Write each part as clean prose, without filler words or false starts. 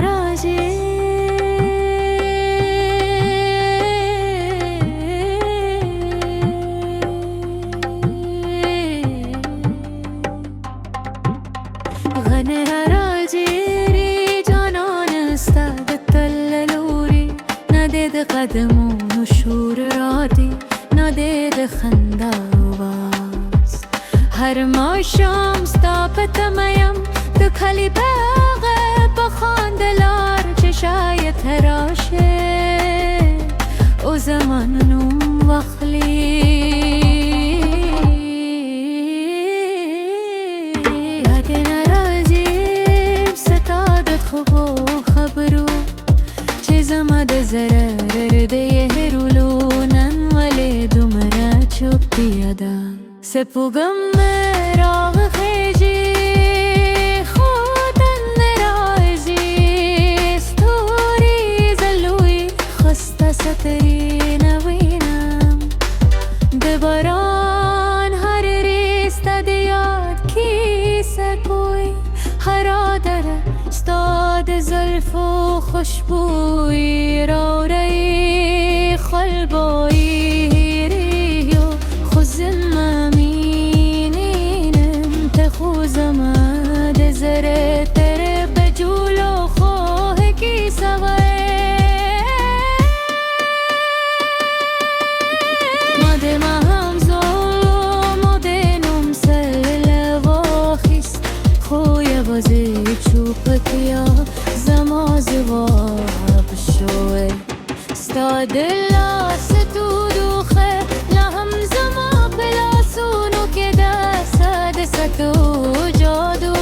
راجي غنها راجيري جانان استاد التللوري ناديد قدم ونشور رادي ناديد خندا وباس هر ما شمس تابت میم دخلی باغ بخاندلار چشای تراشه او زمانم وخلی خبرو چیزمد زرر ده رولو نن ولی دمرا چوب پیادا سپوگم راغ خیجی خودن رازی ستوری زلوی خسته ستری نوینم دباران هر ریسته دیاد کیسه کوی هرادر استاد زلف و خوشبوی رورای خلبایی ریو خوزم امینینم تخوزم ده زره تره بجولو خواه کی سواه ماده مهم زول ماده نمسل واخیست خوی بازی چوبتیا زماز واب شوي استاد الله ستودوخه لهم زما بلاسونو كده سادستو جادو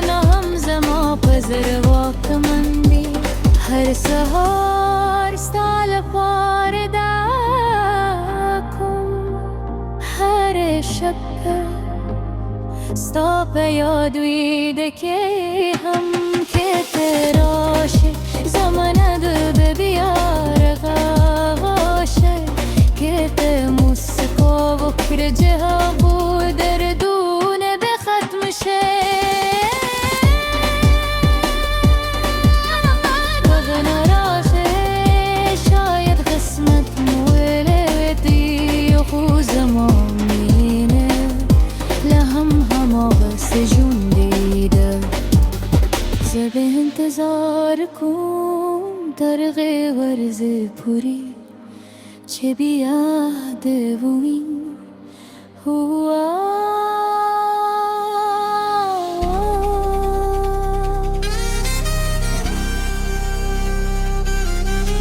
لهم زما بزر وقت مندي هر سهار استال بارداكم هر شب ستاپ یادویده که هم که تراشه زمان دو بیار غواشه که موسیقا و کرجه ها بود دردونه به ختم شه بغن راشه شاید قسمت مولدی و خوزم سجون دیده زب انتظار کن ترغ ورز پوری چه بیاده و این هوا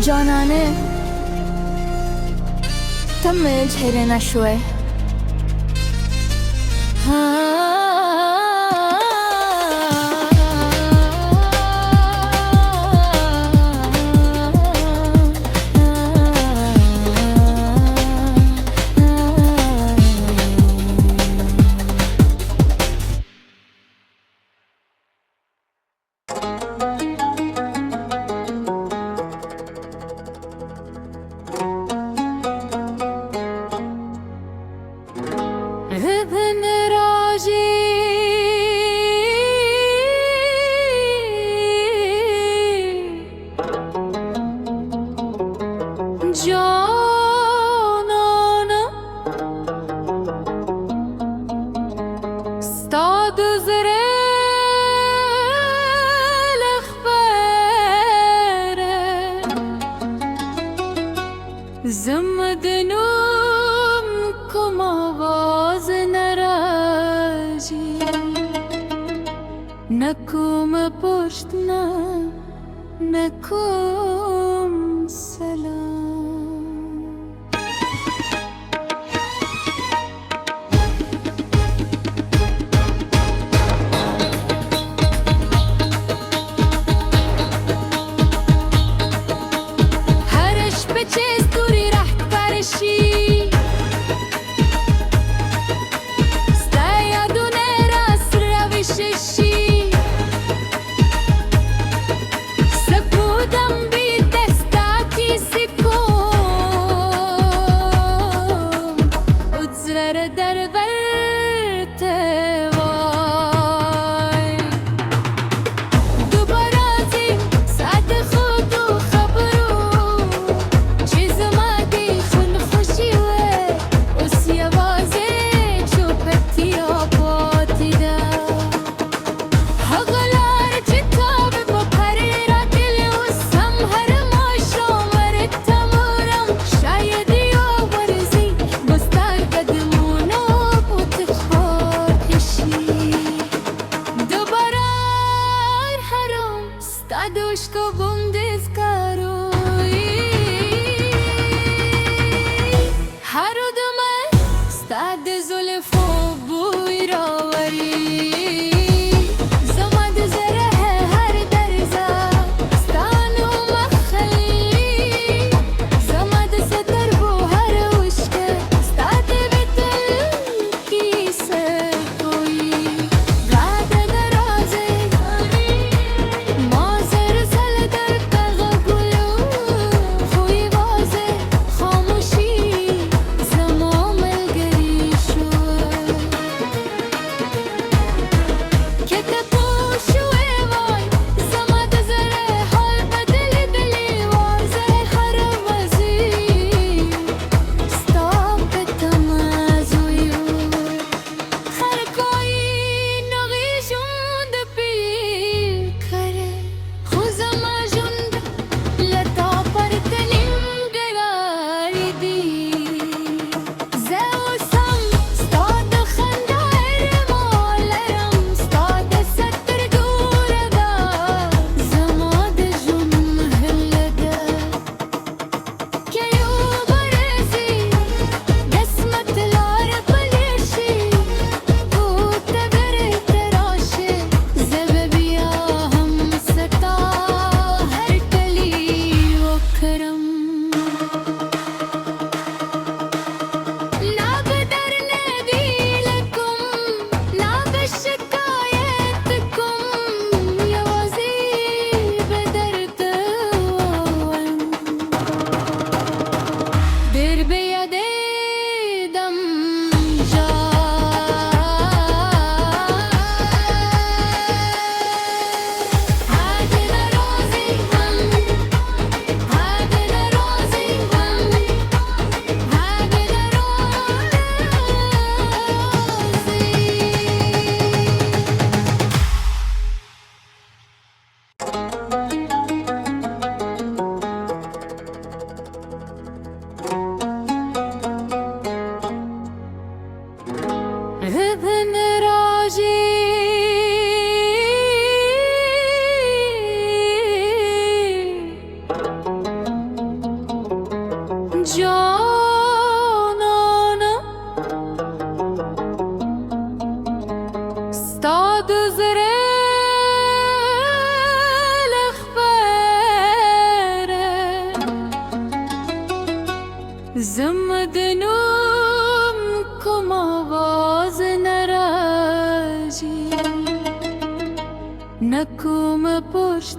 جانانه تمل چهره نشوه زمدنم کم آواز نراجی نکوم پشت نکوم سلام هرش به چیز دوری رحت برشی ستایدونه راست روششی سپودم بی Staduszko Bundeskaroi Haruduma Stad Zulfo Buirawari Zamad Zara hai har darza Stanu makhali Zamad se darbo har ushke Stad bitul ki se koi Gad daraze Mazar sal dar tagulu Khui waze khamoshi Zamam al-gari shua Kete poshwe vay Zamad zare hal badli dili Waze haramazi Stop tamazuyu हर कोई नगी जुंद पी करे खुज़मा जुंद लता पर तनिम गरारी दी ज़ेउसम स्ताद खंदार मौलरम स्ताद सतर दूरदा ज़माद जुन हल्लदा كيو برزي قسمة العرب ليشي وتبرت راشي زببيا هم ستا هركلي وكرم لا بقدر نادي لكم لا بشكاياتكم يا وزير بدرت Bir beyade dam ja Hadina rozi ham Hadina rozi ham Hadina ابن راجي جانانم استاد زريل خبره زمدنم کم آواز نراجی نکوم پشت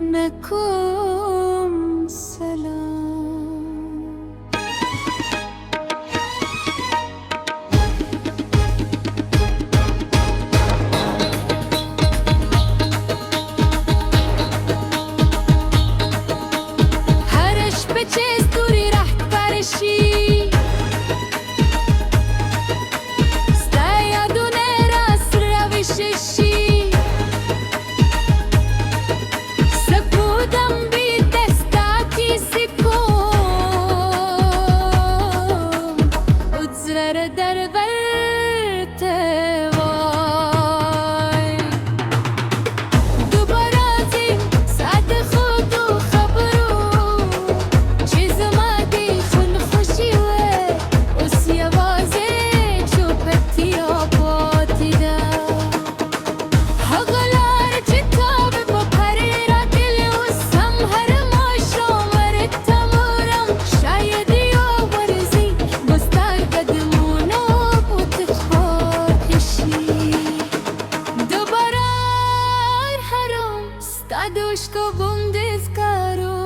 نکوم سلام هرش به چه دوری رحت برشی Stayadune ras ravishishi Sapudam bi destaki sikum Udzver dar verte vay دوباره زی ساعت خود و خبرو چیز مادی چون خوشی و اسی آوازه چوبتی آبادی دا حقلار کتاب با پره را دل و سم هر ماشا مرد تمورم شایدی آورزی بستر قدمونا بود خواهشی دوباره حرام Staduszko Bundeskaroi